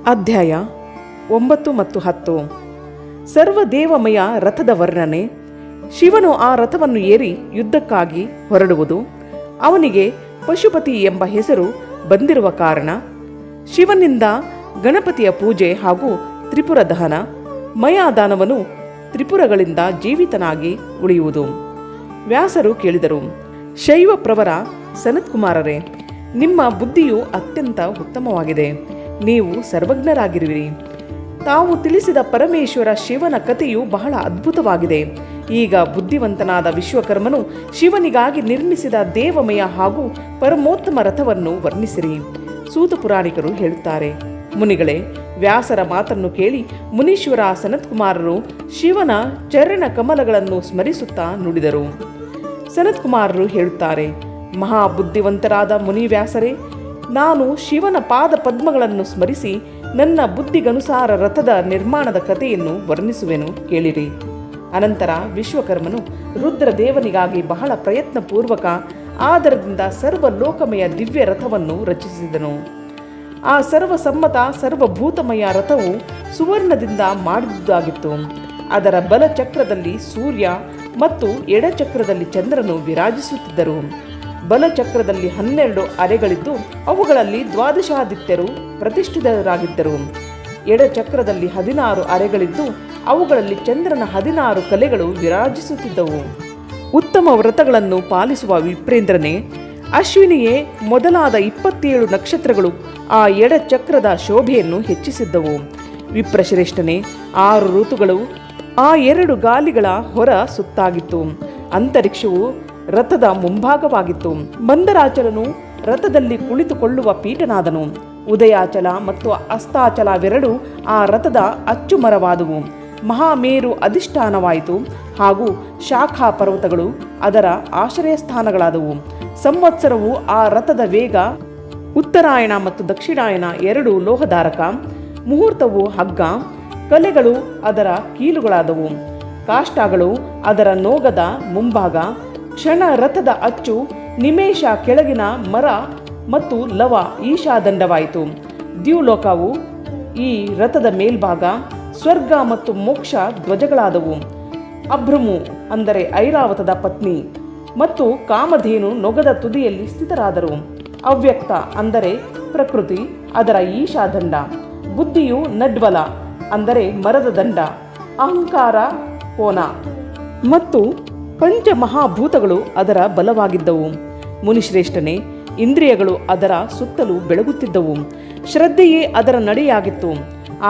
ಅಧ್ಯಾಯ 9 ಮತ್ತು 10. ಸರ್ವದೇವಮಯ ರಥದ ವರ್ಣನೆ. ಶಿವನು ಆ ರಥವನ್ನು ಏರಿ ಯುದ್ಧಕ್ಕಾಗಿ ಹೊರಡುವುದು. ಅವನಿಗೆ ಪಶುಪತಿ ಎಂಬ ಹೆಸರು ಬಂದಿರುವ ಕಾರಣ. ಶಿವನಿಂದ ಗಣಪತಿಯ ಪೂಜೆ ಹಾಗೂ ತ್ರಿಪುರ ದಹನ. ಮಯಾದಾನವನು ತ್ರಿಪುರಗಳಿಂದ ಜೀವಿತನಾಗಿ ಉಳಿಯುವುದು. ವ್ಯಾಸರು ಕೇಳಿದರು, ಶೈವ ಪ್ರವರ ಸನತ್ಕುಮಾರರೇ, ನಿಮ್ಮ ಬುದ್ಧಿಯು ಅತ್ಯಂತ ಉತ್ತಮವಾಗಿದೆ. ನೀವು ಸರ್ವಜ್ಞರಾಗಿರುವಿರಿ. ತಾವು ತಿಳಿಸಿದ ಪರಮೇಶ್ವರ ಶಿವನ ಕಥೆಯು ಬಹಳ ಅದ್ಭುತವಾಗಿದೆ. ಈಗ ಬುದ್ಧಿವಂತನಾದ ವಿಶ್ವಕರ್ಮನು ಶಿವನಿಗಾಗಿ ನಿರ್ಮಿಸಿದ ದೇವಮಯ ಹಾಗೂ ಪರಮೋತ್ತಮ ರಥವನ್ನು ವರ್ಣಿಸಿರಿ. ಸೂತ ಪುರಾಣಿಕರು ಹೇಳುತ್ತಾರೆ, ಮುನಿಗಳೇ, ವ್ಯಾಸರ ಮಾತನ್ನು ಕೇಳಿ ಮುನೀಶ್ವರ ಸನತ್ಕುಮಾರರು ಶಿವನ ಚರಣ ಕಮಲಗಳನ್ನು ಸ್ಮರಿಸುತ್ತಾ ನುಡಿದರು. ಸನತ್ಕುಮಾರರು ಹೇಳುತ್ತಾರೆ, ಮಹಾಬುದ್ಧಿವಂತರಾದ ಮುನಿವ್ಯಾಸರೇ, ನಾನು ಶಿವನ ಪಾದ ಪದ್ಮಗಳನ್ನು ಸ್ಮರಿಸಿ ನನ್ನ ಬುದ್ಧಿಗನುಸಾರ ರಥದ ನಿರ್ಮಾಣದ ಕಥೆಯನ್ನು ವರ್ಣಿಸುವೆನು, ಕೇಳಿರಿ. ಅನಂತರ ವಿಶ್ವಕರ್ಮನು ರುದ್ರದೇವನಿಗಾಗಿ ಬಹಳ ಪ್ರಯತ್ನಪೂರ್ವಕ ಆದರದಿಂದ ಸರ್ವಲೋಕಮಯ ದಿವ್ಯ ರಥವನ್ನು ರಚಿಸಿದನು. ಆ ಸರ್ವಸಮ್ಮತ ಸರ್ವಭೂತಮಯ ರಥವು ಸುವರ್ಣದಿಂದ ಮಾಡಿದ್ದಾಗಿತ್ತು. ಅದರ ಬಲಚಕ್ರದಲ್ಲಿ ಸೂರ್ಯ ಮತ್ತು ಎಡಚಕ್ರದಲ್ಲಿ ಚಂದ್ರನು ವಿರಾಜಿಸುತ್ತಿದ್ದರು. ಬಲಚಕ್ರದಲ್ಲಿ 12 ಅರೆಗಳಿದ್ದು ಅವುಗಳಲ್ಲಿ ದ್ವಾದಶಾದಿತ್ಯರು ಪ್ರತಿಷ್ಠಿತರಾಗಿದ್ದರು. ಎಡಚಕ್ರದಲ್ಲಿ 16 ಅರೆಗಳಿದ್ದು ಅವುಗಳಲ್ಲಿ ಚಂದ್ರನ 16 ಕಲೆಗಳು ವಿರಾಜಿಸುತ್ತಿದ್ದವು. ಉತ್ತಮ ವ್ರತಗಳನ್ನು ಪಾಲಿಸುವ ವಿಪ್ರೇಂದ್ರನೇ, ಅಶ್ವಿನಿಯೇ ಮೊದಲಾದ 27 ನಕ್ಷತ್ರಗಳು ಆ ಎಡಚಕ್ರದ ಶೋಭೆಯನ್ನು ಹೆಚ್ಚಿಸಿದ್ದವು. ವಿಪ್ರಶ್ರೇಷ್ಠನೇ, 6 ಋತುಗಳು ಆ 2 ಗಾಲಿಗಳ ಹೊರ ಸುತ್ತಾಗಿತ್ತು. ಅಂತರಿಕ್ಷವು ರಥದ ಮುಂಭಾಗವಾಗಿತ್ತು. ಮಂದರಾಚಲನು ರಥದಲ್ಲಿ ಕುಳಿತುಕೊಳ್ಳುವ ಪೀಠನಾದನು. ಉದಯಾಚಲ ಮತ್ತು ಅಸ್ತಾಚಲವೆರಡು ಆ ರಥದ ಅಚ್ಚುಮರವಾದವು. ಮಹಾಮೇರು ಅಧಿಷ್ಠಾನವಾಯಿತು ಹಾಗೂ ಶಾಖಾ ಪರ್ವತಗಳು ಅದರ ಆಶ್ರಯ ಸ್ಥಾನಗಳಾದವು. ಸಂವತ್ಸರವು ಆ ರಥದ ವೇಗ. ಉತ್ತರಾಯಣ ಮತ್ತು ದಕ್ಷಿಣಾಯನ 2 ಲೋಹಧಾರಕ. ಮುಹೂರ್ತವು ಹಗ್ಗ. ಕಲೆಗಳು ಅದರ ಕೀಲುಗಳಾದವು. ಕಾಷ್ಟಾಗಳು ಅದರ ನೋಗದ ಮುಂಭಾಗ. ಕ್ಷಣ ರಥದ ಅಚ್ಚು. ನಿಮೇಷ ಕೆಳಗಿನ ಮರ ಮತ್ತು ಲವ ಈಶಾದಂಡವಾಯಿತು. ದ್ಯುಲೋಕವು ಈ ರಥದ ಮೇಲ್ಭಾಗ. ಸ್ವರ್ಗ ಮತ್ತು ಮೋಕ್ಷ ಧ್ವಜಗಳಾದವು. ಅಭ್ರಮು ಅಂದರೆ ಐರಾವತದ ಪತ್ನಿ ಮತ್ತು ಕಾಮಧೇನು ನೊಗದ ತುದಿಯಲ್ಲಿ ಸ್ಥಿತರಾದರು. ಅವ್ಯಕ್ತ ಅಂದರೆ ಪ್ರಕೃತಿ, ಅದರ ಈಶಾದಂಡ. ಬುದ್ಧಿಯು ನಡ್ವಲ ಅಂದರೆ ಮರದ ದಂಡ. ಅಹಂಕಾರ ಕೋನ ಮತ್ತು ಪಂಚಮಹಾಭೂತಗಳು ಅದರ ಬಲವಾಗಿದ್ದವು. ಮುನಿಶ್ರೇಷ್ಠನೇ, ಇಂದ್ರಿಯಗಳು ಅದರ ಸುತ್ತಲೂ ಬೆಳಗುತ್ತಿದ್ದವು. ಶ್ರದ್ಧೆಯೇ ಅದರ ನಡೆಯಾಗಿತ್ತು.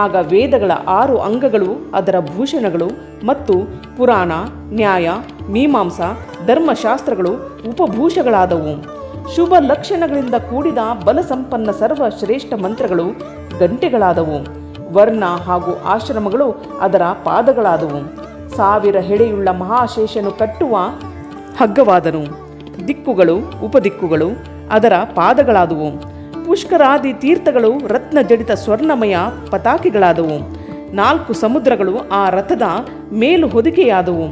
ಆಗ ವೇದಗಳ 6 ಅಂಗಗಳು ಅದರ ಭೂಷಣಗಳು ಮತ್ತು ಪುರಾಣ, ನ್ಯಾಯ, ಮೀಮಾಂಸ, ಧರ್ಮಶಾಸ್ತ್ರಗಳು ಉಪಭೂಷಗಳಾದವು. ಶುಭ ಲಕ್ಷಣಗಳಿಂದ ಕೂಡಿದ ಬಲಸಂಪನ್ನ ಸರ್ವಶ್ರೇಷ್ಠ ಮಂತ್ರಗಳು ಗಂಟೆಗಳಾದವು. ವರ್ಣ ಹಾಗೂ ಆಶ್ರಮಗಳು ಅದರ ಪಾದಗಳಾದವು. 1000 ಹೆಡೆಯುಳ್ಳ ಮಹಾಶೇಷನು ಕಟ್ಟುವ ಹಗ್ಗವಾದನು. ದಿಕ್ಕುಗಳು ಉಪದಿಕ್ಕುಗಳು ಅದರ ಪಾದಗಳಾದವು. ಪುಷ್ಕರಾದಿ ತೀರ್ಥಗಳು ರತ್ನ ಜಡಿತ ಸ್ವರ್ಣಮಯ ಪತಾಕೆಗಳಾದವು. 4 ಸಮುದ್ರಗಳು ಆ ರಥದ ಮೇಲು ಹೊದಿಕೆಯಾದವು.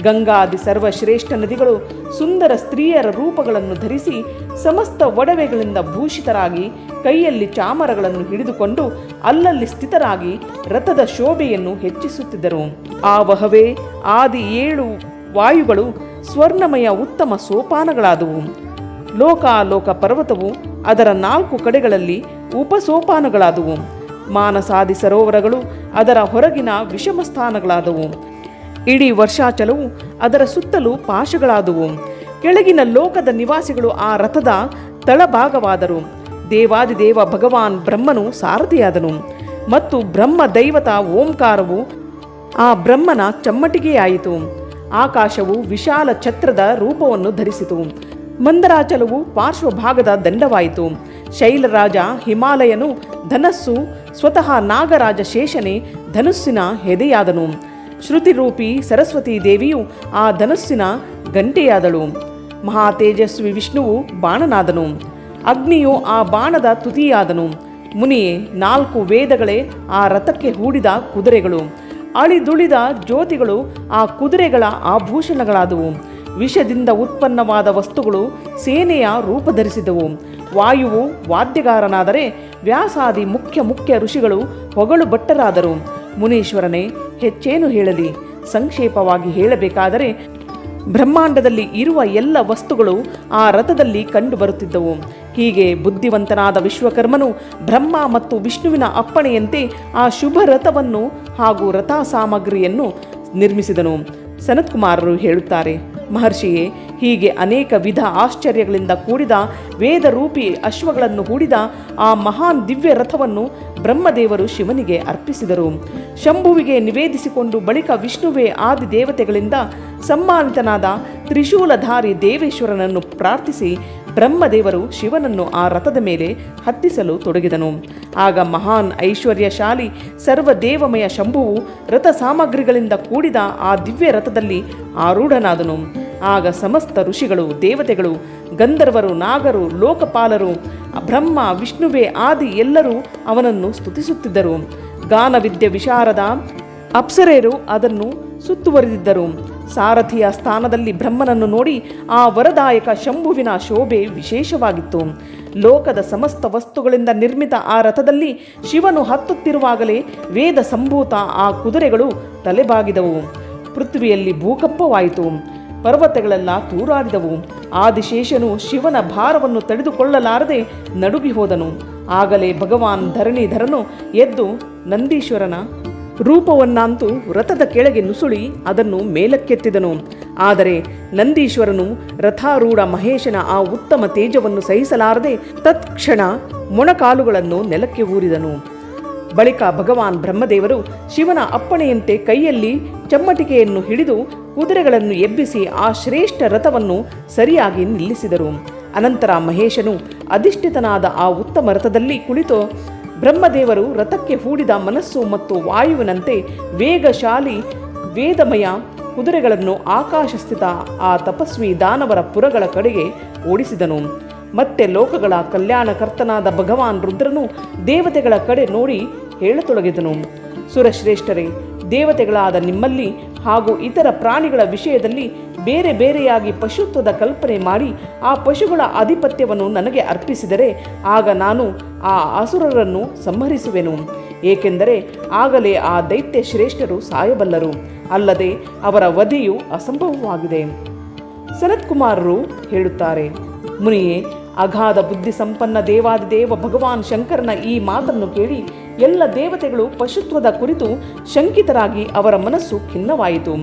ಗಂಗಾದಿ ಸರ್ವಶ್ರೇಷ್ಠ ನದಿಗಳು ಸುಂದರ ಸ್ತ್ರೀಯರ ರೂಪಗಳನ್ನು ಧರಿಸಿ ಸಮಸ್ತ ಒಡವೆಗಳಿಂದ ಭೂಷಿತರಾಗಿ ಕೈಯಲ್ಲಿ ಚಾಮರಗಳನ್ನು ಹಿಡಿದುಕೊಂಡು ಅಲ್ಲಲ್ಲಿ ಸ್ಥಿತರಾಗಿ ರಥದ ಶೋಭೆಯನ್ನು ಹೆಚ್ಚಿಸುತ್ತಿದ್ದರು. ಆ ವಹವೇ ಆದಿ 7 ವಾಯುಗಳು ಸ್ವರ್ಣಮಯ ಉತ್ತಮ ಸೋಪಾನಗಳಾದವು. ಲೋಕಾಲೋಕ ಪರ್ವತವು ಅದರ 4 ಕಡೆಗಳಲ್ಲಿ ಉಪಸೋಪಾನಗಳಾದವು. ಮಾನಸಾದಿ ಸರೋವರಗಳು ಅದರ ಹೊರಗಿನ ವಿಷಮ ಸ್ಥಾನಗಳಾದವು. ಇಡೀ ವರ್ಷಾಚಲವು ಅದರ ಸುತ್ತಲೂ ಪಾಶಗಳಾದವು. ಕೆಳಗಿನ ಲೋಕದ ನಿವಾಸಿಗಳು ಆ ರಥದ ತಳಭಾಗವಾದರು. ದೇವಾದಿದೇವ ಭಗವಾನ್ ಬ್ರಹ್ಮನು ಸಾರಥಿಯಾದನು ಮತ್ತು ಬ್ರಹ್ಮ ದೈವತ ಓಂಕಾರವು ಆ ಬ್ರಹ್ಮನ ಚಮ್ಮಟಿಗೆಯಾಯಿತು. ಆಕಾಶವು ವಿಶಾಲ ಛತ್ರದ ರೂಪವನ್ನು ಧರಿಸಿತು. ಮಂದರಾಚಲವು ಪಾರ್ಶ್ವಭಾಗದ ದಂಡವಾಯಿತು. ಶೈಲರಾಜ ಹಿಮಾಲಯನು ಧನಸ್ಸು. ಸ್ವತಃ ನಾಗರಾಜ ಶೇಷನೇ ಧನುಸ್ಸಿನ ಹೆದೆಯಾದನು. ಶ್ರುತಿರೂಪಿ ಸರಸ್ವತೀ ದೇವಿಯು ಆ ಧನುಸ್ಸಿನ ಗಂಟೆಯಾದಳು. ಮಹಾತೇಜಸ್ವಿ ವಿಷ್ಣುವು ಬಾಣನಾದನು. ಅಗ್ನಿಯು ಆ ಬಾಣದ ತುದಿಯಾದನು. ಮುನಿಯೇ, 4 ವೇದಗಳೇ ಆ ರಥಕ್ಕೆ ಹೂಡಿದ ಕುದುರೆಗಳು. ಅಳಿದುಳಿದ ಜ್ಯೋತಿಗಳು ಆ ಕುದುರೆಗಳ ಆಭೂಷಣಗಳಾದವು. ವಿಷದಿಂದ ಉತ್ಪನ್ನವಾದ ವಸ್ತುಗಳು ಸೇನೆಯ ರೂಪಧರಿಸಿದವು. ವಾಯುವು ವಾದ್ಯಗಾರನಾದರೆ ವ್ಯಾಸಾದಿ ಮುಖ್ಯ ಋಷಿಗಳು ಹೊಗಳು ಭಟ್ಟರಾದರು. ಮುನೀಶ್ವರನೇ, ಹೆಚ್ಚೇನು ಹೇಳಲಿ? ಸಂಕ್ಷೇಪವಾಗಿ ಹೇಳಬೇಕಾದರೆ ಬ್ರಹ್ಮಾಂಡದಲ್ಲಿ ಇರುವ ಎಲ್ಲ ವಸ್ತುಗಳು ಆ ರಥದಲ್ಲಿ ಕಂಡುಬರುತ್ತಿದ್ದವು. ಹೀಗೆ ಬುದ್ಧಿವಂತನಾದ ವಿಶ್ವಕರ್ಮನು ಬ್ರಹ್ಮ ಮತ್ತು ವಿಷ್ಣುವಿನ ಅಪ್ಪಣೆಯಂತೆ ಆ ಶುಭ ರಥವನ್ನು ಹಾಗೂ ರಥ ಸಾಮಗ್ರಿಯನ್ನು ನಿರ್ಮಿಸಿದನು. ಸನತ್ಕುಮಾರರು ಹೇಳುತ್ತಾರೆ, ಮಹರ್ಷಿಯೇ, ಹೀಗೆ ಅನೇಕ ವಿಧ ಆಶ್ಚರ್ಯಗಳಿಂದ ಕೂಡಿದ ವೇದರೂಪಿ ಅಶ್ವಗಳನ್ನು ಹೂಡಿದ ಆ ಮಹಾನ್ ದಿವ್ಯ ರಥವನ್ನು ಬ್ರಹ್ಮದೇವರು ಶಿವನಿಗೆ ಅರ್ಪಿಸಿದರು. ಶಂಭುವಿಗೆ ನಿವೇದಿಸಿಕೊಂಡು ಬಳಿಕ ವಿಷ್ಣುವೇ ಆದಿ ದೇವತೆಗಳಿಂದ ಸಮ್ಮಾನಿತನಾದ ತ್ರಿಶೂಲಧಾರಿ ದೇವೇಶ್ವರನನ್ನು ಪ್ರಾರ್ಥಿಸಿ ಬ್ರಹ್ಮದೇವರು ಶಿವನನ್ನು ಆ ರಥದ ಮೇಲೆ ಹತ್ತಿಸಲು ತೊಡಗಿದನು. ಆಗ ಮಹಾನ್ ಐಶ್ವರ್ಯಶಾಲಿ ಸರ್ವದೇವಮಯ ಶಂಭುವು ರಥ ಸಾಮಗ್ರಿಗಳಿಂದ ಕೂಡಿದ ಆ ದಿವ್ಯ ರಥದಲ್ಲಿ ಆರೂಢನಾದನು. ಆಗ ಸಮಸ್ತ ಋಷಿಗಳು, ದೇವತೆಗಳು, ಗಂಧರ್ವರು, ನಾಗರು, ಲೋಕಪಾಲರು, ಬ್ರಹ್ಮ ವಿಷ್ಣುವೇ ಆದಿ ಎಲ್ಲರೂ ಅವನನ್ನು ಸ್ತುತಿಸುತ್ತಿದ್ದರು. ಗಾನವಿದ್ಯೆ ವಿಶಾರದ ಅಪ್ಸರೆಯರು ಅದನ್ನು ಸುತ್ತುವರಿದಿದ್ದರು. ಸಾರಥಿಯ ಸ್ಥಾನದಲ್ಲಿ ಬ್ರಹ್ಮನನ್ನು ನೋಡಿ ಆ ವರದಾಯಕ ಶಂಭುವಿನ ಶೋಭೆ ವಿಶೇಷವಾಗಿತ್ತು. ಲೋಕದ ಸಮಸ್ತ ವಸ್ತುಗಳಿಂದ ನಿರ್ಮಿತ ಆ ರಥದಲ್ಲಿ ಶಿವನು ಹತ್ತುತ್ತಿರುವಾಗಲೇ ವೇದ ಸಂಭೂತ ಆ ಕುದುರೆಗಳು ತಲೆಬಾಗಿದವು. ಪೃಥ್ವಿಯಲ್ಲಿ ಭೂಕಂಪವಾಯಿತು. ಪರ್ವತಗಳೆಲ್ಲ ತೂರಾಡಿದವು. ಆದಿಶೇಷನು ಶಿವನ ಭಾರವನ್ನು ತಡೆದುಕೊಳ್ಳಲಾರದೆ ನಡುಗಿ ಹೋದನು. ಆಗಲೇ ಭಗವಾನ್ ಧರಣೀಧರನು ಎದ್ದು ನಂದೀಶ್ವರನ ರೂಪವನ್ನಂತೂ ರಥದ ಕೆಳಗೆ ನುಸುಳಿ ಅದನ್ನು ಮೇಲಕ್ಕೆತ್ತಿದನು. ಆದರೆ ನಂದೀಶ್ವರನು ರಥಾರೂಢ ಮಹೇಶನ ಆ ಉತ್ತಮ ತೇಜವನ್ನು ಸಹಿಸಲಾರದೆ ತತ್ಕ್ಷಣ ಮೊಣಕಾಲುಗಳನ್ನು ನೆಲಕ್ಕೆ ಊರಿದನು. ಬಳಿಕ ಭಗವಾನ್ ಬ್ರಹ್ಮದೇವರು ಶಿವನ ಅಪ್ಪಣೆಯಂತೆ ಕೈಯಲ್ಲಿ ಚಮ್ಮಟಿಕೆಯನ್ನು ಹಿಡಿದು ಕುದುರೆಗಳನ್ನು ಎಬ್ಬಿಸಿ ಆ ಶ್ರೇಷ್ಠ ರಥವನ್ನು ಸರಿಯಾಗಿ ನಿಲ್ಲಿಸಿದರು. ಅನಂತರ ಮಹೇಶನು ಅಧಿಷ್ಠಿತನಾದ ಆ ಉತ್ತಮ ರಥದಲ್ಲಿ ಕುಳಿತು ಬ್ರಹ್ಮದೇವರು ರಥಕ್ಕೆ ಹೂಡಿದ ಮನಸ್ಸು ಮತ್ತು ವಾಯುವಿನಂತೆ ವೇಗಶಾಲಿ ವೇದಮಯ ಕುದುರೆಗಳನ್ನು ಆಕಾಶಸ್ಥಿತ ಆ ತಪಸ್ವಿ ದಾನವರ ಪುರಗಳ ಕಡೆಗೆ ಓಡಿಸಿದನು. ಮತ್ತೆ ಲೋಕಗಳ ಕಲ್ಯಾಣಕರ್ತನಾದ ಭಗವಾನ್ ರುದ್ರನು ದೇವತೆಗಳ ಕಡೆ ನೋಡಿ ಹೇಳತೊಡಗಿದನು, ಸುರಶ್ರೇಷ್ಠರೇ, ದೇವತೆಗಳಾದ ನಿಮ್ಮಲ್ಲಿ ಹಾಗೂ ಇತರ ಪ್ರಾಣಿಗಳ ವಿಷಯದಲ್ಲಿ ಬೇರೆ ಬೇರೆಯಾಗಿ ಪಶುತ್ವದ ಕಲ್ಪನೆ ಮಾಡಿ ಆ ಪಶುಗಳ ಆಧಿಪತ್ಯವನ್ನು ನನಗೆ ಅರ್ಪಿಸಿದರೆ ಆಗ ನಾನು ಆ ಅಸುರರನ್ನು ಸಂಹರಿಸುವೆನು. ಏಕೆಂದರೆ ಆಗಲೇ ಆ ದೈತ್ಯ ಶ್ರೇಷ್ಠರು ಸಾಯಬಲ್ಲರು, ಅಲ್ಲದೆ ಅವರ ವಧೆಯು ಅಸಂಭವವಾಗಿದೆ. ಸನತ್ಕುಮಾರರು ಹೇಳುತ್ತಾರೆ, ಮುನಿಯೇ, ಅಗಾಧ ಬುದ್ಧಿ ಸಂಪನ್ನ ದೇವಾದಿದೇವ ಭಗವಾನ್ ಶಂಕರನ ಈ ಮಾತನ್ನು ಕೇಳಿ ಎಲ್ಲ ದೇವತೆಗಳು ಪಶುತ್ವದ ಕುರಿತು ಶಂಕಿತರಾಗಿ ಅವರ ಮನಸ್ಸು ಖಿನ್ನವಾಯಿತು.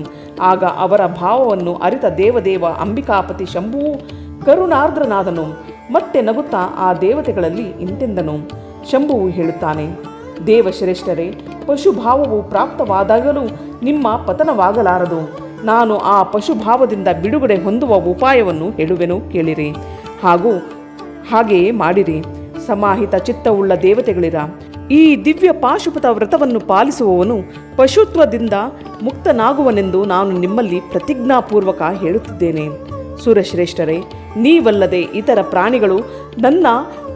ಆಗ ಅವರ ಭಾವವನ್ನು ಅರಿತ ದೇವದೇವ ಅಂಬಿಕಾಪತಿ ಶಂಭುವು ಕರುಣಾರ್ದ್ರನಾದನು. ಮತ್ತೆ ನಗುತ್ತಾ ಆ ದೇವತೆಗಳಲ್ಲಿ ಇಂತೆಂದನು. ಶಂಭುವು ಹೇಳುತ್ತಾನೆ, ದೇವಶ್ರೇಷ್ಠರೇ, ಪಶುಭಾವವು ಪ್ರಾಪ್ತವಾದಾಗಲೂ ನಿಮ್ಮ ಪತನವಾಗಲಾರದು. ನಾನು ಆ ಪಶುಭಾವದಿಂದ ಬಿಡುಗಡೆ ಹೊಂದುವ ಉಪಾಯವನ್ನು ಹೇಳುವೆನು, ಕೇಳಿರಿ. ಹಾಗೆಯೇ ಮಾಡಿರಿ. ಸಮಾಹಿತ ಚಿತ್ತವುಳ್ಳ ದೇವತೆಗಳಿರ, ಈ ದಿವ್ಯ ಪಾಶುಪತ ವ್ರತವನ್ನು ಪಾಲಿಸುವವನು ಪಶುತ್ವದಿಂದ ಮುಕ್ತನಾಗುವನೆಂದು ನಾನು ನಿಮ್ಮಲ್ಲಿ ಪ್ರತಿಜ್ಞಾಪೂರ್ವಕ ಹೇಳುತ್ತಿದ್ದೇನೆ. ಸುರಶ್ರೇಷ್ಠರೇ, ನೀವಲ್ಲದೆ ಇತರ ಪ್ರಾಣಿಗಳು ನನ್ನ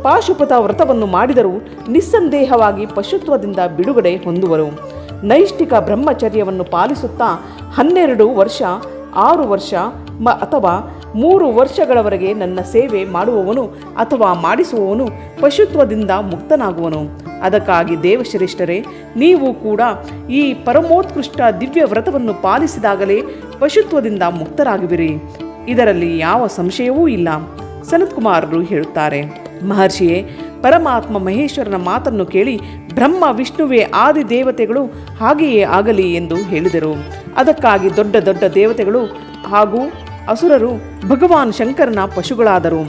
ಪಾಶುಪತ ವ್ರತವನ್ನು ಮಾಡಿದರೂ ನಿಸ್ಸಂದೇಹವಾಗಿ ಪಶುತ್ವದಿಂದ ಬಿಡುಗಡೆ ಹೊಂದುವರು. ನೈಷ್ಠಿಕ ಬ್ರಹ್ಮಚರ್ಯವನ್ನು ಪಾಲಿಸುತ್ತಾ 12 ವರ್ಷ, 6 ವರ್ಷ ಅಥವಾ 3 ವರ್ಷಗಳವರೆಗೆ ನನ್ನ ಸೇವೆ ಮಾಡುವವನು ಅಥವಾ ಮಾಡಿಸುವವನು ಪಶುತ್ವದಿಂದ ಮುಕ್ತನಾಗುವನು. ಅದಕ್ಕಾಗಿ ದೇವಶ್ರೇಷ್ಠರೇ, ನೀವು ಕೂಡ ಈ ಪರಮೋತ್ಕೃಷ್ಟ ದಿವ್ಯ ವ್ರತವನ್ನು ಪಾಲಿಸಿದಾಗಲೇ ಪಶುತ್ವದಿಂದ ಮುಕ್ತರಾಗುವಿರಿ. ಇದರಲ್ಲಿ ಯಾವ ಸಂಶಯವೂ ಇಲ್ಲ. ಸನತ್ಕುಮಾರರು ಹೇಳುತ್ತಾರೆ, ಮಹರ್ಷಿಯೇ, ಪರಮಾತ್ಮ ಮಹೇಶ್ವರನ ಮಾತನ್ನು ಕೇಳಿ ಬ್ರಹ್ಮ ವಿಷ್ಣುವೇ ಆದಿ ದೇವತೆಗಳು ಹಾಗೆಯೇ ಆಗಲಿ ಎಂದು ಹೇಳಿದರು. ಅದಕ್ಕಾಗಿ ದೊಡ್ಡ ದೊಡ್ಡ ದೇವತೆಗಳು ಹಾಗೂ ಅಸುರರು ಭಗವಾನ್ ಶಂಕರನ ಪಶುಗಳಾದರು.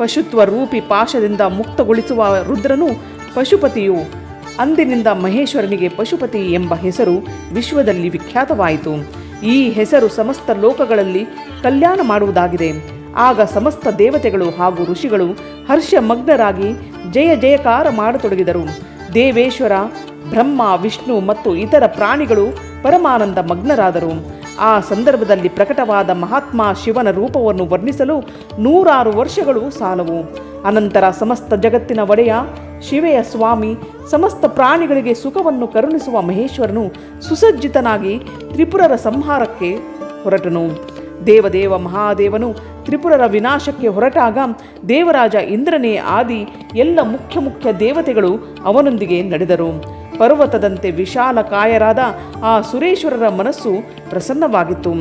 ಪಶುತ್ವ ರೂಪಿ ಪಾಶದಿಂದ ಮುಕ್ತಗೊಳಿಸುವ ರುದ್ರನು ಪಶುಪತಿಯು. ಅಂದಿನಿಂದ ಮಹೇಶ್ವರನಿಗೆ ಪಶುಪತಿ ಎಂಬ ಹೆಸರು ವಿಶ್ವದಲ್ಲಿ ವಿಖ್ಯಾತವಾಯಿತು. ಈ ಹೆಸರು ಸಮಸ್ತ ಲೋಕಗಳಲ್ಲಿ ಕಲ್ಯಾಣ ಮಾಡುವುದಾಗಿದೆ. ಆಗ ಸಮಸ್ತ ದೇವತೆಗಳು ಹಾಗೂ ಋಷಿಗಳು ಹರ್ಷಮಗ್ನರಾಗಿ ಜಯ ಜಯಕಾರ ಮಾಡತೊಡಗಿದರು. ದೇವೇಶ್ವರ, ಬ್ರಹ್ಮ, ವಿಷ್ಣು ಮತ್ತು ಇತರ ಪ್ರಾಣಿಗಳು ಪರಮಾನಂದ ಮಗ್ನರಾದರು. ಆ ಸಂದರ್ಭದಲ್ಲಿ ಪ್ರಕಟವಾದ ಮಹಾತ್ಮ ಶಿವನ ರೂಪವನ್ನು ವರ್ಣಿಸಲು 100 ವರ್ಷಗಳು ಸಾಲವು. ಅನಂತರ ಸಮಸ್ತ ಜಗತ್ತಿನ ಒಡೆಯ ಶಿವೆಯ ಸ್ವಾಮಿ, ಸಮಸ್ತ ಪ್ರಾಣಿಗಳಿಗೆ ಸುಖವನ್ನು ಕರುಣಿಸುವ ಮಹೇಶ್ವರನು ಸುಸಜ್ಜಿತನಾಗಿ ತ್ರಿಪುರರ ಸಂಹಾರಕ್ಕೆ ಹೊರಟನು. ದೇವದೇವ ಮಹಾದೇವನು ತ್ರಿಪುರರ ವಿನಾಶಕ್ಕೆ ಹೊರಟಾಗ ದೇವರಾಜ ಇಂದ್ರನೇ ಆದಿ ಎಲ್ಲ ಮುಖ್ಯ ದೇವತೆಗಳು ಅವನೊಂದಿಗೆ ನಡೆದರು. ಪರ್ವತದಂತೆ ವಿಶಾಲ ಕಾಯರಾದ ಆ ಸುರೇಶ್ವರರ ಮನಸ್ಸು ಪ್ರಸನ್ನವಾಗಿತ್ತು.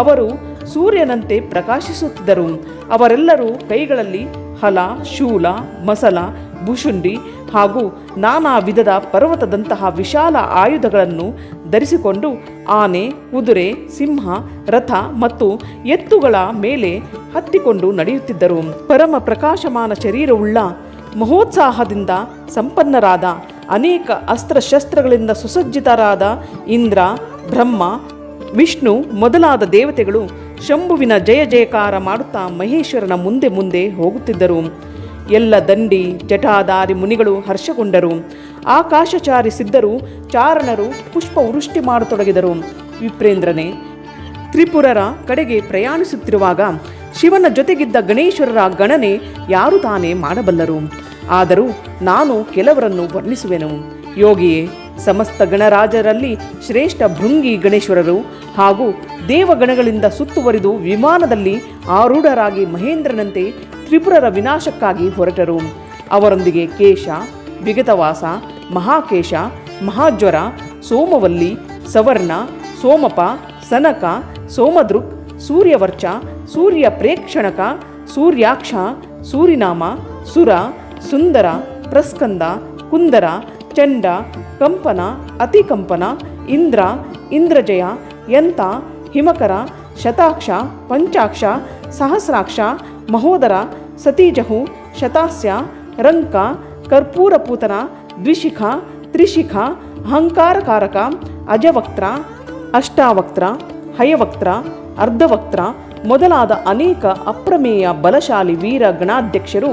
ಅವರು ಸೂರ್ಯನಂತೆ ಪ್ರಕಾಶಿಸುತ್ತಿದ್ದರು. ಅವರೆಲ್ಲರೂ ಕೈಗಳಲ್ಲಿ ಹಲ, ಶೂಲ, ಮಸಲ, ಭುಶುಂಡಿ ಹಾಗೂ ನಾನಾ ವಿಧದ ಪರ್ವತದಂತಹ ವಿಶಾಲ ಆಯುಧಗಳನ್ನು ಧರಿಸಿಕೊಂಡು ಆನೆ, ಕುದುರೆ, ಸಿಂಹ, ರಥ ಮತ್ತು ಎತ್ತುಗಳ ಮೇಲೆ ಹತ್ತಿಕೊಂಡು ನಡೆಯುತ್ತಿದ್ದರು. ಪರಮ ಪ್ರಕಾಶಮಾನ ಶರೀರವುಳ್ಳ ಮಹೋತ್ಸಾಹದಿಂದ ಸಂಪನ್ನರಾದ ಅನೇಕ ಅಸ್ತ್ರಶಸ್ತ್ರಗಳಿಂದ ಸುಸಜ್ಜಿತರಾದ ಇಂದ್ರ, ಬ್ರಹ್ಮ, ವಿಷ್ಣು ಮೊದಲಾದ ದೇವತೆಗಳು ಶಂಭುವಿನ ಜಯ ಜಯಕಾರ ಮಾಡುತ್ತಾ ಮಹೇಶ್ವರನ ಮುಂದೆ ಮುಂದೆ ಹೋಗುತ್ತಿದ್ದರು. ಎಲ್ಲ ದಂಡಿ ಜಟಾಧಾರಿ ಮುನಿಗಳು ಹರ್ಷಗೊಂಡರು. ಆಕಾಶಚಾರಿ ಸಿದ್ಧರು, ಚಾರಣರು ಪುಷ್ಪ ವೃಷ್ಟಿ ಮಾಡತೊಡಗಿದರು. ವಿಪ್ರೇಂದ್ರನೇ, ತ್ರಿಪುರರ ಕಡೆಗೆ ಪ್ರಯಾಣಿಸುತ್ತಿರುವಾಗ ಶಿವನ ಜೊತೆಗಿದ್ದ ಗಣೇಶ್ವರರ ಗಣನೆ ಯಾರು ತಾನೇ ಮಾಡಬಲ್ಲರು. ಆದರೂ ನಾನು ಕೆಲವರನ್ನು ವರ್ಣಿಸುವೆನು. ಯೋಗಿಯೇ, ಸಮಸ್ತ ಗಣರಾಜರಲ್ಲಿ ಶ್ರೇಷ್ಠ ಭೃಂಗಿ ಗಣೇಶ್ವರರು ಹಾಗೂ ದೇವಗಣಗಳಿಂದ ಸುತ್ತುವರಿದು ವಿಮಾನದಲ್ಲಿ ಆರೂಢರಾಗಿ ಮಹೇಂದ್ರನಂತೆ ತ್ರಿಪುರರ ವಿನಾಶಕ್ಕಾಗಿ ಹೊರಟರು. ಅವರೊಂದಿಗೆ ಕೇಶ, ವಿಗತವಾಸ, ಮಹಾಕೇಶ, ಮಹಾಜ್ವರ, ಸೋಮವಲ್ಲಿ, ಸವರ್ಣ, ಸೋಮಪ, ಸನಕ, ಸೋಮದೃಕ್, ಸೂರ್ಯವರ್ಚ, ಸೂರ್ಯ ಪ್ರೇಕ್ಷಣಕ, ಸೂರ್ಯಾಕ್ಷ, ಸೂರಿನಾಮ, ಸುರ, ಸುಂದರ, ಪ್ರಸ್ಕಂದ, ಕುಂದರ, ಚಂಡ, ಕಂಪನ, ಅತಿಕಂಪನ, ಇಂದ್ರ, ಇಂದ್ರಜಯ, ಯಂತ, ಹಿಮಕರ, ಶತಾಕ್ಷ, ಪಂಚಾಕ್ಷ, ಸಹಸ್ರಾಕ್ಷ, ಮಹೋದರ, ಸತೀಜಹು, ಶತಾಸ್ಯ, ರಂಕ, ಕರ್ಪೂರಪೂತನ, ದ್ವಿಶಿಖ, ತ್ರಿಶಿಖ, ಅಹಂಕಾರಕಾರಕ, ಅಜವಕ್ತ್ರ, ಅಷ್ಟಾವಕ್ತ್ರ, ಹಯವಕ್ತ್ರ, ಅರ್ಧವಕ್ತ್ರ ಮೊದಲಾದ ಅನೇಕ ಅಪ್ರಮೇಯ ಬಲಶಾಲಿ ವೀರ ಗಣಾಧ್ಯಕ್ಷರು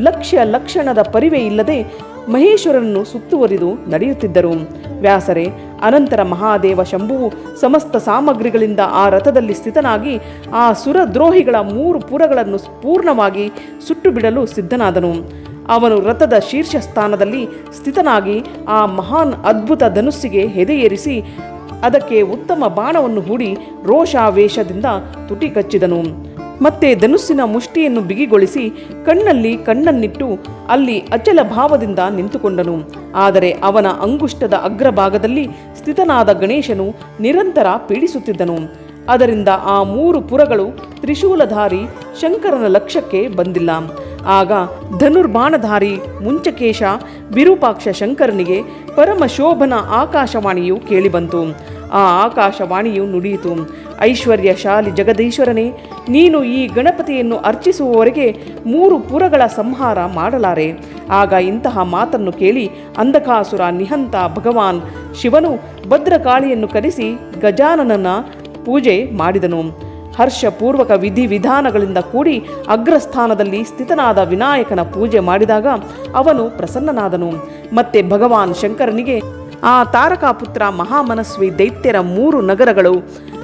ಲಕ್ಷ್ಯ ಲಕ್ಷಣದ ಪರಿವೆ ಇಲ್ಲದೆ ಮಹೇಶ್ವರನನ್ನು ಸುತ್ತುವರಿದು ನಡೆಯುತ್ತಿದ್ದರು. ವ್ಯಾಸರೇ, ಅನಂತರ ಮಹಾದೇವ ಶಂಭುವು ಸಮಸ್ತ ಸಾಮಗ್ರಿಗಳಿಂದ ಆ ರಥದಲ್ಲಿ ಸ್ಥಿತನಾಗಿ ಆ ಸುರದ್ರೋಹಿಗಳ 3 ಪುರಗಳನ್ನು ಪೂರ್ಣವಾಗಿ ಸುಟ್ಟು ಬಿಡಲು ಸಿದ್ಧನಾದನು. ಅವನು ರಥದ ಶೀರ್ಷ ಸ್ಥಾನದಲ್ಲಿ ಸ್ಥಿತನಾಗಿ ಆ ಮಹಾನ್ ಅದ್ಭುತ ಧನುಸ್ಸಿಗೆ ಹೆದೆಯೇರಿಸಿ ಅದಕ್ಕೆ ಉತ್ತಮ ಬಾಣವನ್ನು ಹೂಡಿ ರೋಷಾವೇಶದಿಂದ ತುಟಿ ಕಚ್ಚಿದನು. ಮತ್ತೆ ಧನುಸ್ಸಿನ ಮುಷ್ಟಿಯನ್ನು ಬಿಗಿಗೊಳಿಸಿ ಕಣ್ಣಲ್ಲಿ ಕಣ್ಣನ್ನಿಟ್ಟು ಅಲ್ಲಿ ಅಚಲ ಭಾವದಿಂದ ನಿಂತುಕೊಂಡನು. ಆದರೆ ಅವನ ಅಂಗುಷ್ಟದ ಅಗ್ರಭಾಗದಲ್ಲಿ ಸ್ಥಿತನಾದ ಗಣೇಶನು ನಿರಂತರ ಪೀಡಿಸುತ್ತಿದ್ದನು. ಅದರಿಂದ ಆ 3 ಪುರಗಳು ತ್ರಿಶೂಲಧಾರಿ ಶಂಕರನ ಲಕ್ಷ್ಯಕ್ಕೆ ಬಂದಿಲ್ಲ. ಆಗ ಧನುರ್ಬಾಣಧಾರಿ ಮುಂಚಕೇಶ ವಿರೂಪಾಕ್ಷ ಶಂಕರನಿಗೆ ಪರಮಶೋಭನ ಆಕಾಶವಾಣಿಯು ಕೇಳಿಬಂತು. ಆ ಆಕಾಶವಾಣಿಯು ನುಡಿಯಿತು, ಐಶ್ವರ್ಯಶಾಲಿ ಜಗದೀಶ್ವರನೇ, ನೀನು ಈ ಗಣಪತಿಯನ್ನು ಅರ್ಚಿಸುವವರೆಗೆ 3 ಪುರಗಳ ಸಂಹಾರ ಮಾಡಲಾರೆ. ಆಗ ಇಂತಹ ಮಾತನ್ನು ಕೇಳಿ ಅಂಧಕಾಸುರ ನಿಹಂತ ಭಗವಾನ್ ಶಿವನು ಭದ್ರಕಾಳಿಯನ್ನು ಕರೆಸಿ ಗಜಾನನನ ಪೂಜೆ ಮಾಡಿದನು. ಹರ್ಷಪೂರ್ವಕ ವಿಧಿವಿಧಾನಗಳಿಂದ ಕೂಡಿ ಅಗ್ರಸ್ಥಾನದಲ್ಲಿ ಸ್ಥಿತನಾದ ವಿನಾಯಕನ ಪೂಜೆ ಮಾಡಿದಾಗ ಅವನು ಪ್ರಸನ್ನನಾದನು. ಮತ್ತೆ ಭಗವಾನ್ ಶಂಕರನಿಗೆ ಆ ತಾರಕಾಪುತ್ರ ಮಹಾಮನಸ್ವಿ ದೈತ್ಯರ 3 ನಗರಗಳು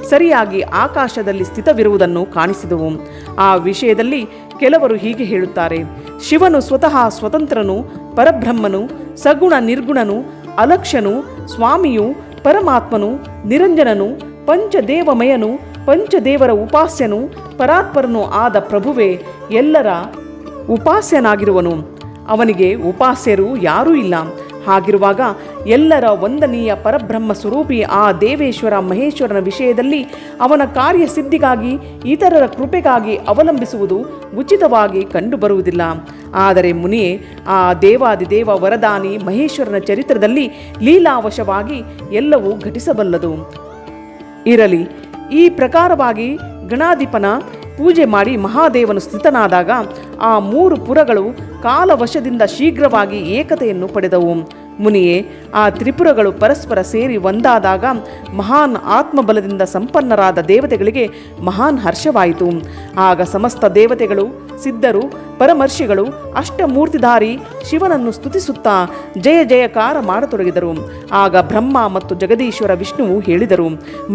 ಸರಿಯಾಗಿ ಆಕಾಶದಲ್ಲಿ ಸ್ಥಿತವಿರುವುದನ್ನು ಕಾಣಿಸಿದವು. ಆ ವಿಷಯದಲ್ಲಿ ಕೆಲವರು ಹೀಗೆ ಹೇಳುತ್ತಾರೆ: ಶಿವನು ಸ್ವತಃ ಸ್ವತಂತ್ರನು, ಪರಬ್ರಹ್ಮನು, ಸಗುಣ ನಿರ್ಗುಣನು, ಅಲಕ್ಷನು, ಸ್ವಾಮಿಯು, ಪರಮಾತ್ಮನು, ನಿರಂಜನನು, ಪಂಚದೇವಮಯನು, ಪಂಚದೇವರ ಉಪಾಸ್ಯನು, ಪರಾತ್ಪರನು ಆದ ಪ್ರಭುವೇ ಎಲ್ಲರ ಉಪಾಸ್ಯನಾಗಿರುವನು. ಅವನಿಗೆ ಉಪಾಸ್ಯರು ಯಾರೂ ಇಲ್ಲ. ಹಾಗಿರುವಾಗ ಎಲ್ಲರ ವಂದನೀಯ ಪರಬ್ರಹ್ಮ ಸ್ವರೂಪಿ ಆ ದೇವೇಶ್ವರ ಮಹೇಶ್ವರನ ವಿಷಯದಲ್ಲಿ ಅವನ ಕಾರ್ಯಸಿದ್ಧಿಗಾಗಿ ಇತರರ ಕೃಪೆಗಾಗಿ ಅವಲಂಬಿಸುವುದು ಉಚಿತವಾಗಿ ಕಂಡುಬರುವುದಿಲ್ಲ. ಆದರೆ ಮುನಿಯೇ, ಆ ದೇವಾದಿದೇವ ವರದಾನಿ ಮಹೇಶ್ವರನ ಚರಿತ್ರದಲ್ಲಿ ಲೀಲಾವಶವಾಗಿ ಎಲ್ಲವೂ ಘಟಿಸಬಲ್ಲದು. ಇರಲಿ, ಈ ಪ್ರಕಾರವಾಗಿ ಗಣಾಧಿಪನ ಪೂಜೆ ಮಾಡಿ ಮಹಾದೇವನು ಸ್ಥಿತನಾದಾಗ ಆ 3 ಪುರಗಳು ಕಾಲವಶದಿಂದ ಶೀಘ್ರವಾಗಿ ಏಕತೆಯನ್ನು ಪಡೆದವು. ಮುನಿಯೇ, ಆ ತ್ರಿಪುರಗಳು ಪರಸ್ಪರ ಸೇರಿ ಒಂದಾದಾಗ ಮಹಾನ್ ಆತ್ಮಬಲದಿಂದ ಸಂಪನ್ನರಾದ ದೇವತೆಗಳಿಗೆ ಮಹಾನ್ ಹರ್ಷವಾಯಿತು. ಆಗ ಸಮಸ್ತ ದೇವತೆಗಳು, ಸಿದ್ಧರು, ಪರಮರ್ಷಿಗಳು ಅಷ್ಟಮೂರ್ತಿಧಾರಿ ಶಿವನನ್ನು ಸ್ತುತಿಸುತ್ತಾ ಜಯ ಜಯಕಾರ ಮಾಡತೊಡಗಿದರು. ಆಗ ಬ್ರಹ್ಮ ಮತ್ತು ಜಗದೀಶ್ವರ ವಿಷ್ಣುವು ಹೇಳಿದರು: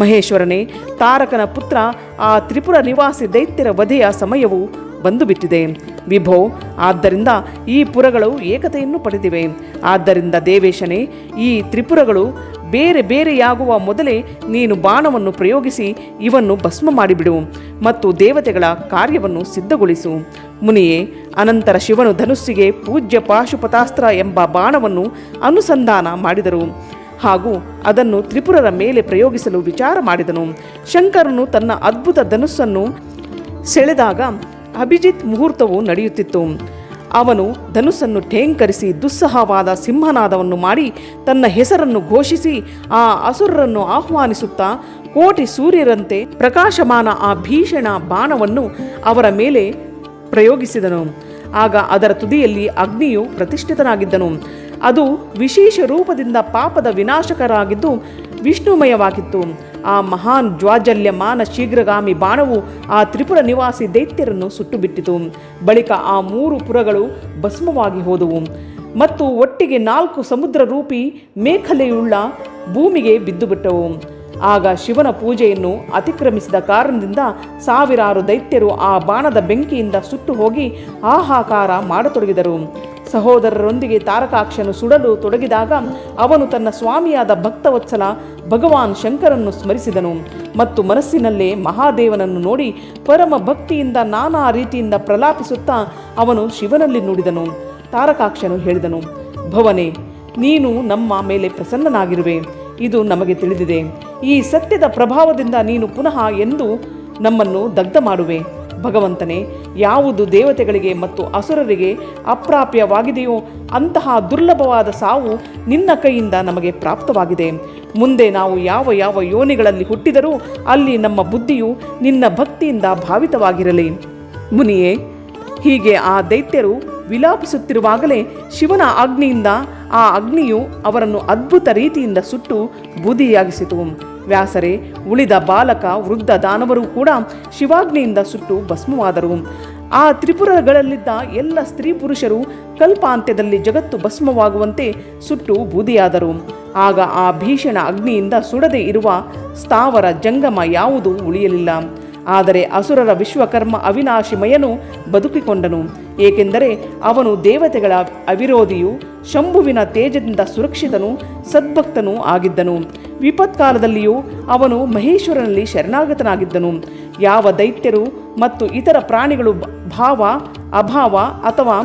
ಮಹೇಶ್ವರನೇ, ತಾರಕನ ಪುತ್ರ, ಆ ತ್ರಿಪುರ ನಿವಾಸಿ ದೈತ್ಯರ ವಧೆಯ ಸಮಯವು ಬಂದು ಬಿಟ್ಟಿದೆ. ವಿಭೋ, ಆದ್ದರಿಂದ ಈ ಪುರಗಳು ಏಕತೆಯನ್ನು ಪಡೆದಿವೆ. ಆದ್ದರಿಂದ ದೇವೇಶನೇ, ಈ ತ್ರಿಪುರಗಳು ಬೇರೆ ಬೇರೆಯಾಗುವ ಮೊದಲೇ ನೀನು ಬಾಣವನ್ನು ಪ್ರಯೋಗಿಸಿ ಇವನ್ನು ಭಸ್ಮ ಮಾಡಿಬಿಡು ಮತ್ತು ದೇವತೆಗಳ ಕಾರ್ಯವನ್ನು ಸಿದ್ಧಗೊಳಿಸು. ಮುನಿಯೇ, ಅನಂತರ ಶಿವನು ಧನುಸ್ಸಿಗೆ ಪೂಜ್ಯ ಪಾಶುಪತಾಸ್ತ್ರ ಎಂಬ ಬಾಣವನ್ನು ಅನುಸಂಧಾನ ಮಾಡಿದರು ಹಾಗೂ ಅದನ್ನು ತ್ರಿಪುರರ ಮೇಲೆ ಪ್ರಯೋಗಿಸಲು ವಿಚಾರ ಮಾಡಿದನು. ಶಂಕರನು ತನ್ನ ಅದ್ಭುತ ಧನುಸ್ಸನ್ನು ಸೆಳೆದಾಗ ಅಭಿಜಿತ್ ಮುಹೂರ್ತವು ನಡೆಯುತ್ತಿತ್ತು. ಅವನು ಧನುಸ್ಸನ್ನು ಠೇಂಕರಿಸಿ ದುಸ್ಸಹವಾದ ಸಿಂಹನಾದವನ್ನು ಮಾಡಿ ತನ್ನ ಹೆಸರನ್ನು ಘೋಷಿಸಿ ಆ ಅಸುರರನ್ನು ಆಹ್ವಾನಿಸುತ್ತಾ ಕೋಟಿ ಸೂರ್ಯರಂತೆ ಪ್ರಕಾಶಮಾನ ಆ ಭೀಷಣ ಬಾಣವನ್ನು ಅವರ ಮೇಲೆ ಪ್ರಯೋಗಿಸಿದನು. ಆಗ ಅದರ ತುದಿಯಲ್ಲಿ ಅಗ್ನಿಯು ಪ್ರತಿಷ್ಠಿತನಾಗಿದ್ದನು. ಅದು ವಿಶೇಷ ರೂಪದಿಂದ ಪಾಪದ ವಿನಾಶಕರಾಗಿದ್ದು ವಿಷ್ಣುಮಯವಾಗಿತ್ತು. ಆ ಮಹಾನ್ ಜ್ವಾಜಲ್ಯಮಾನ ಶೀಘ್ರಗಾಮಿ ಬಾಣವು ಆ ತ್ರಿಪುರ ನಿವಾಸಿ ದೈತ್ಯರನ್ನು ಸುಟ್ಟು ಬಿಟ್ಟಿತು. ಬಳಿಕ ಆ 3 ಪುರಗಳು ಭಸ್ಮವಾಗಿ ಹೋದವು ಮತ್ತು ಒಟ್ಟಿಗೆ 4 ಸಮುದ್ರ ರೂಪಿ ಮೇಖಲೆಯುಳ್ಳ ಭೂಮಿಗೆ ಬಿದ್ದುಬಿಟ್ಟವು. ಆಗ ಶಿವನ ಪೂಜೆಯನ್ನು ಅತಿಕ್ರಮಿಸಿದ ಕಾರಣದಿಂದ ಸಾವಿರಾರು ದೈತ್ಯರು ಆ ಬಾಣದ ಬೆಂಕಿಯಿಂದ ಸುಟ್ಟು ಹೋಗಿ ಹಾಹಾಕಾರ ಮಾಡತೊಡಗಿದರು. ಸಹೋದರರೊಂದಿಗೆ ತಾರಕಾಕ್ಷನು ಸುಡಲು ತೊಡಗಿದಾಗ ಅವನು ತನ್ನ ಸ್ವಾಮಿಯಾದ ಭಕ್ತವತ್ಸಲ ಭಗವಾನ್ ಶಂಕರನ್ನು ಸ್ಮರಿಸಿದನು ಮತ್ತು ಮನಸ್ಸಿನಲ್ಲೇ ಮಹಾದೇವನನ್ನು ನೋಡಿ ಪರಮ ಭಕ್ತಿಯಿಂದ ನಾನಾ ರೀತಿಯಿಂದ ಪ್ರಲಾಪಿಸುತ್ತಾ ಅವನು ಶಿವನಲ್ಲಿ ನುಡಿದನು. ತಾರಕಾಕ್ಷನು ಹೇಳಿದನು, ಭವನೇ, ನೀನು ನಮ್ಮ ಮೇಲೆ ಪ್ರಸನ್ನನಾಗಿರುವೆ, ಇದು ನಮಗೆ ತಿಳಿದಿದೆ. ಈ ಸತ್ಯದ ಪ್ರಭಾವದಿಂದ ನೀನು ಪುನಃ ಎಂದು ನಮ್ಮನ್ನು ದಗ್ಧ ಮಾಡುವೆ. ಭಗವಂತನೇ, ಯಾವುದು ದೇವತೆಗಳಿಗೆ ಮತ್ತು ಅಸುರರಿಗೆ ಅಪ್ರಾಪ್ಯವಾಗಿದೆಯೋ ಅಂತಹ ದುರ್ಲಭವಾದ ಸಾವು ನಿನ್ನ ಕೈಯಿಂದ ನಮಗೆ ಪ್ರಾಪ್ತವಾಗಿದೆ. ಮುಂದೆ ನಾವು ಯಾವ ಯಾವ ಯೋನಿಗಳಲ್ಲಿ ಹುಟ್ಟಿದರೂ ಅಲ್ಲಿ ನಮ್ಮ ಬುದ್ಧಿಯು ನಿನ್ನ ಭಕ್ತಿಯಿಂದ ಭಾವಿತವಾಗಿರಲಿ. ಮುನಿಯೇ, ಹೀಗೆ ಆ ದೈತ್ಯರು ವಿಲಾಪಿಸುತ್ತಿರುವಾಗಲೇ ಶಿವನ ಆಜ್ಞೆಯಿಂದ ಆ ಅಗ್ನಿಯು ಅವರನ್ನು ಅದ್ಭುತ ರೀತಿಯಿಂದ ಸುಟ್ಟು ಬೂದಿಯಾಗಿಸಿತು. ವ್ಯಾಸರೇ, ಉಳಿದ ಬಾಲಕ ವೃದ್ಧ ದಾನವರು ಕೂಡ ಶಿವಾಗ್ನಿಯಿಂದ ಸುಟ್ಟು ಭಸ್ಮವಾದರು. ಆ ತ್ರಿಪುರಗಳಲ್ಲಿದ್ದ ಎಲ್ಲ ಸ್ತ್ರೀ ಪುರುಷರು ಕಲ್ಪಾಂತ್ಯದಲ್ಲಿ ಜಗತ್ತು ಭಸ್ಮವಾಗುವಂತೆ ಸುಟ್ಟು ಬೂದಿಯಾದರು. ಆಗ ಆ ಭೀಷಣ ಅಗ್ನಿಯಿಂದ ಸುಡದೆ ಇರುವ ಸ್ಥಾವರ ಜಂಗಮ ಯಾವುದೂ ಉಳಿಯಲಿಲ್ಲ. ಆದರೆ ಅಸುರರ ವಿಶ್ವಕರ್ಮ ಅವಿನಾಶಿಮಯನು ಬದುಕಿಕೊಂಡನು, ಏಕೆಂದರೆ ಅವನು ದೇವತೆಗಳ ಅವಿರೋಧಿಯು, ಶಂಭುವಿನ ತೇಜದಿಂದ ಸುರಕ್ಷಿತನು, ಸದ್ಭಕ್ತನೂ ಆಗಿದ್ದನು. ವಿಪತ್ಕಾಲದಲ್ಲಿಯೂ ಅವನು ಮಹೇಶ್ವರನಲ್ಲಿ ಶರಣಾಗತನಾಗಿದ್ದನು. ಯಾವ ದೈತ್ಯರು ಮತ್ತು ಇತರ ಪ್ರಾಣಿಗಳು ಭಾವ ಅಭಾವ ಅಥವಾ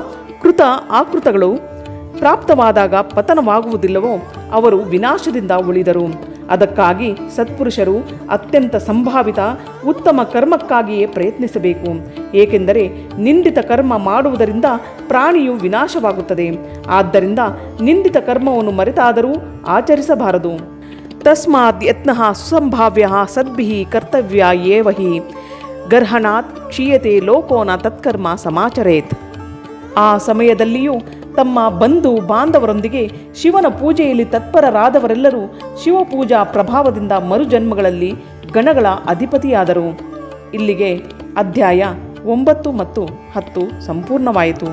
ಕೃತ ಆಕೃತಗಳು ಪ್ರಾಪ್ತವಾದಾಗ ಪತನವಾಗುವುದಿಲ್ಲವೋ ಅವರು ವಿನಾಶದಿಂದ ಉಳಿದರು. ಅದಕ್ಕಾಗಿ ಸತ್ಪುರುಷರು ಅತ್ಯಂತ ಸಂಭಾವಿತ ಉತ್ತಮ ಕರ್ಮಕ್ಕಾಗಿಯೇ ಪ್ರಯತ್ನಿಸಬೇಕು. ಏಕೆಂದರೆ ನಿಂದಿತ ಕರ್ಮ ಮಾಡುವುದರಿಂದ ಪ್ರಾಣಿಯು ವಿನಾಶವಾಗುತ್ತದೆ. ಆದ್ದರಿಂದ ನಿಂದಿತ ಕರ್ಮವನ್ನು ಮರೆತಾದರೂ ಆಚರಿಸಬಾರದು. ತಸ್ಮಾತ್ ಯತ್ನಃ ಸುಸಂಭಾವ್ಯಃ ಸದ್ಭಿಃ ಕರ್ತವ್ಯ ಏವ ಹಿ ಗರ್ಹಣಾತ್ ಕ್ಷೀಯತೆ ಲೋಕೋನ ತತ್ಕರ್ಮ ಸಮಾಚರೇತ್. ಆ ಸಮಯದಲ್ಲಿಯೂ ತಮ್ಮ ಬಂಧು ಬಾಂಧವರೊಂದಿಗೆ ಶಿವನ ಪೂಜೆಯಲ್ಲಿ ತತ್ಪರರಾದವರೆಲ್ಲರೂ ಶಿವಪೂಜಾ ಪ್ರಭಾವದಿಂದ ಮರುಜನ್ಮಗಳಲ್ಲಿ ಗಣಗಳ ಅಧಿಪತಿಯಾದರು. ಇಲ್ಲಿಗೆ ಅಧ್ಯಾಯ 9 ಮತ್ತು 10 ಸಂಪೂರ್ಣವಾಯಿತು.